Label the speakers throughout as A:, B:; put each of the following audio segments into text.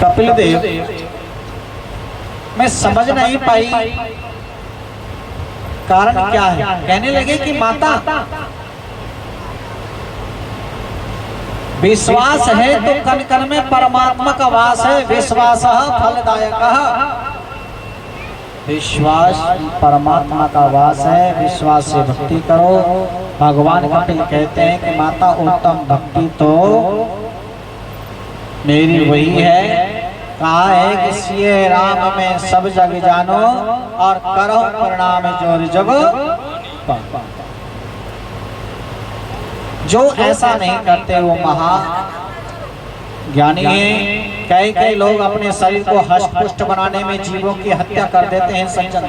A: कपिल देव मैं समझ नहीं पाई कारण क्या है। कहने लगे कि माता विश्वास है तो कण कण में परमात्मा का वास है, विश्वास फलदायक। विश्वास परमात्मा का वास है, विश्वास से भक्ति करो। भगवान कपिल कहते हैं कि माता उत्तम भक्ति तो मेरी वही है, कहा है कि सिए राम में सब जग जानो और करो प्रणाम जोर जग। जो ऐसा नहीं करते वो महा ज्ञानी है। कई लोग अपने शरीर को हष्ट पुष्ट बनाने में जीवों की हत्या कर देते हैं सज्जन,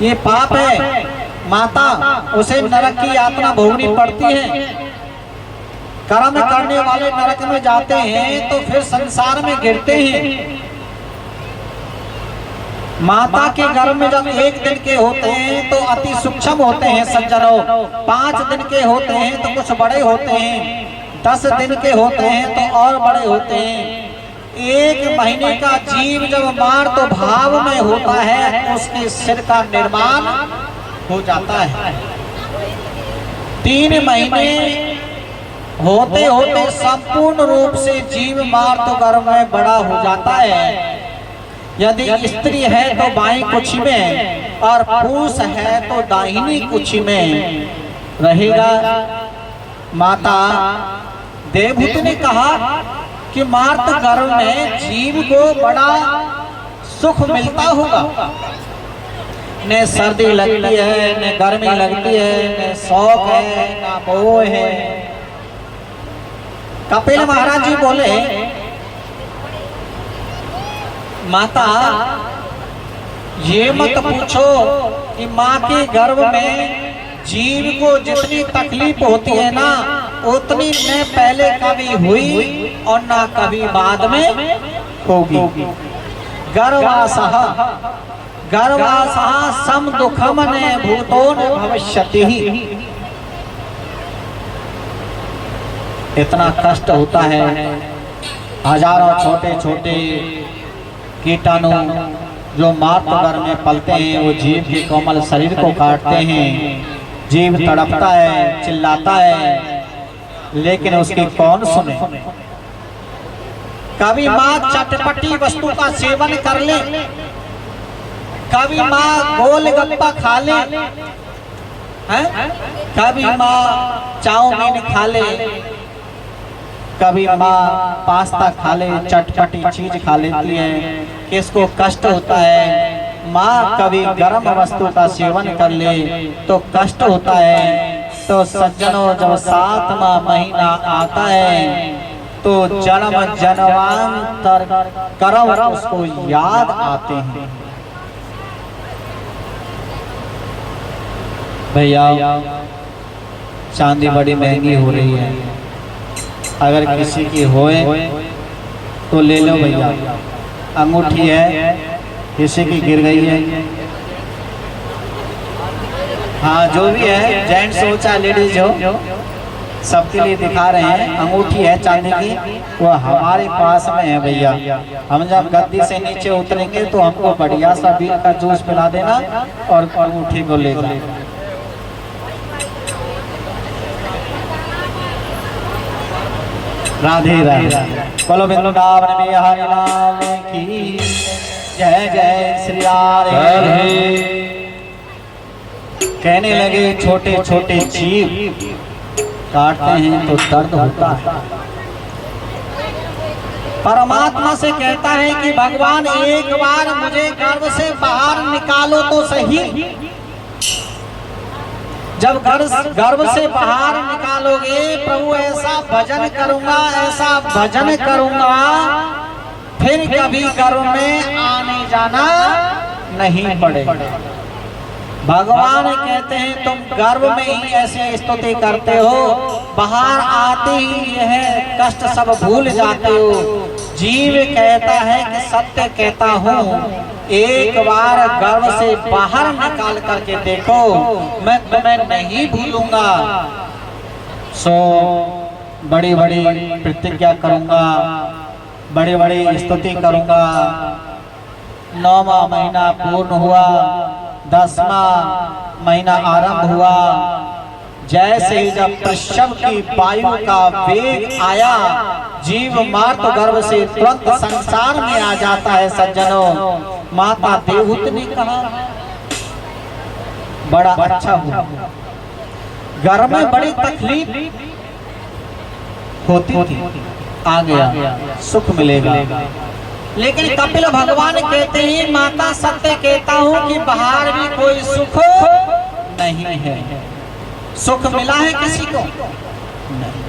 A: ये पाप है। माता उसे नरक की यातना भोगनी पड़ती है। कर्म करने वाले नरक में जाते हैं तो फिर संसार में गिरते हैं। माता के गर्भ में जब 1 दिन के होते हैं तो अति सूक्ष्म होते हैं सज्जनों, 5 दिन के होते हैं तो कुछ बड़े होते हैं, 10 दिन के होते हैं तो और बड़े होते हैं। 1 महीने का जीव जब मार तो भाव में होता है, उसके सिर का निर्माण हो जाता है। 3 महीने होते होते संपूर्ण रूप से जीव मार तो गर्भ में बड़ा हो जाता है। यदि स्त्री है तो बाईं कुक्षी में और पुरुष है तो दाहिनी कुक्षी में रहेगा। माता देवहूति ने कहा कि मार्त गर्भ में जीव को बड़ा सुख मिलता होगा, न सर्दी लगती है, न गर्मी लगती है, न शौक है, न मोह है। कपिल महाराज जी बोले माता ये मत पूछो कि माँ के गर्भ में जीव को जितनी तकलीफ होती है ना, उतनी न पहले कभी हुई और ना कभी बाद में होगी। गर्भासः सम दुखम ने भूतो न भविष्यति। इतना कष्ट होता है, हजारों छोटे छोटे कीटाणु जो मातृगर्भ में पलते हैं वो जीव के कोमल शरीर को काटते हैं। जीव तड़पता है, चिल्लाता है, लेकिन उसकी कौन सुने। कभी माँ चटपटी वस्तु का सेवन कर ले, कभी माँ गोलगप्पा खा ले, कभी माँ चाउमीन खा ले, कभी माँ पास्ता खा ले, चटपटी चीज खा लेती है, किसको कष्ट होता है। माँ कभी गर्म वस्तु का सेवन कर ले तो कष्ट होता है। तो सज्जनों जब 7वां महीना आता है तो जन्म जन्मांतर कर्म उसको याद आते हैं। भैया चांदी बड़ी महंगी हो रही है, अगर किसी की होए तो ले लो भैया। अंगूठी है, किसी की गिर गई है, हाँ जो भी है, जेंट्स हो चाहे लेडीज हो, सबके लिए दिखा रहे हैं। अंगूठी है चांदी की, वो हमारे पास में है भैया। हम जब गद्दी से नीचे उतरेंगे तो हमको बढ़िया सा बीर का जूस पिला देना और अंगूठी को ले जाना। राधे राधे। बोलो वृंदावन में हरि नाम की जय, जय श्री राधे। कहने लगे छोटे छोटे जीव काटते हैं तो दर्द होता है। परमात्मा से कहता है कि भगवान एक बार मुझे गर्भ से बाहर निकालो तो सही। जब गर्भ से बाहर निकालोगे प्रभु ऐसा भजन करूंगा, ऐसा भजन करूंगा, फिर कभी गर्भ में आने जाना नहीं पड़ेगा। भगवान कहते हैं तुम गर्भ में ही ऐसे स्तुति करते हो, बाहर आते ही यह कष्ट सब भूल जाते हो। जीव कहता है कि सत्य कहता हूँ, एक बार गर्भ से बाहर निकाल करके देखो, मैं तुम्हें नहीं भूलूंगा। सो बड़ी बड़ी प्रतिज्ञा करूंगा, बड़ी बड़ी स्तुति करूंगा। 9वां महीना पूर्ण हुआ, 10वां महीना आरंभ हुआ। जैसे ही जब प्रसव की वायु का वेग आया, जीव मातृ गर्भ से तुरंत संसार में आ जाता है। सज्जनों, माता देवहूत ने कहा बड़ा अच्छा हुआ। घर में बड़ी तकलीफ होती थी, आ गया सुख मिलेगा। लेकिन कपिल भगवान कहते हैं, माता सत्य कहता हूं कि बाहर भी कोई सुख नहीं है। सुख मिला है किसी को? नहीं।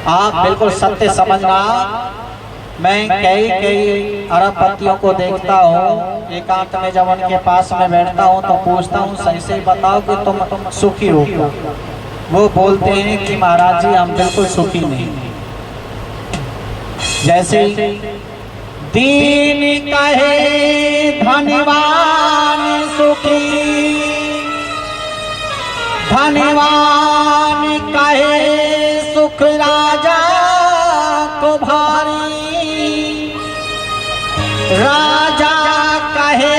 A: आप बिल्कुल सत्य समझना। मैं कई अरबपतियों को देखता हूँ, एकांत में जब उनके पास में बैठता हूँ तो पूछता हूँ, सही से बताओ कि तुम सुखी हो क्या? वो बोलते हैं कि महाराज जी हम बिल्कुल सुखी नहीं। जैसे दीन कहे धनवान सुखी, धनवान कहे सुख राजा को भारी, राजा कहे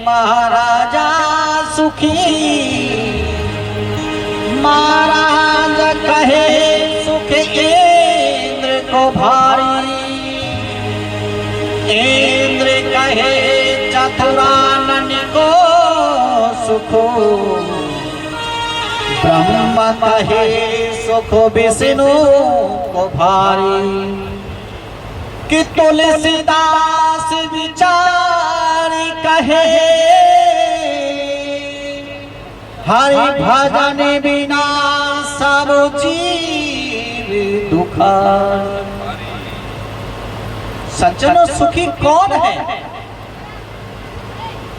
A: महाराजा सुखी, महाराज कहे सुख इंद्र को भारी, इंद्र कहे चतुरानन को सुखो, ब्रह्म कहे सुख विष्णु को भारी। कि तुलसीदास विचार कहे, हरि भजन बिना सब जीव दुखा। सज्जनों, सुखी कौन है?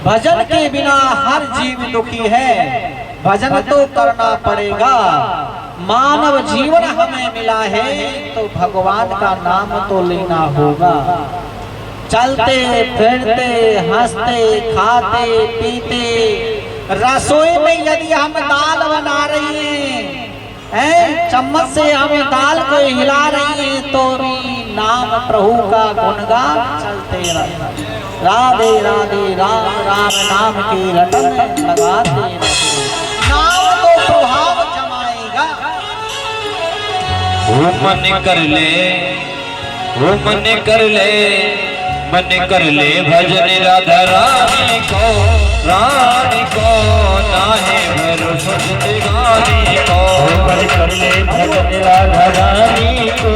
A: भजन के बिना हर जीव दुखी है। भजन तो करना पड़ेगा। मानव जीवन हमें मिला है तो भगवान का नाम तो लेना होगा। चलते फिरते हंसते खाते पीते, रसोई में यदि हम दाल बना रही हैं, चम्मच से हम दाल को हिला रही हैं, तो भी नाम प्रभु का गुणगान चलते रहे। राधे राधे राम राम नाम की रटन लगाते रहे। नाम तो प्रभाव जमाएगा।
B: वो मन कर ले, वो मन कर ले, मन कर ले भजन राधा रानी को, रानी को नाहे भरोसा जिंदगानी को। मन कर ले भजन राधा रानी को,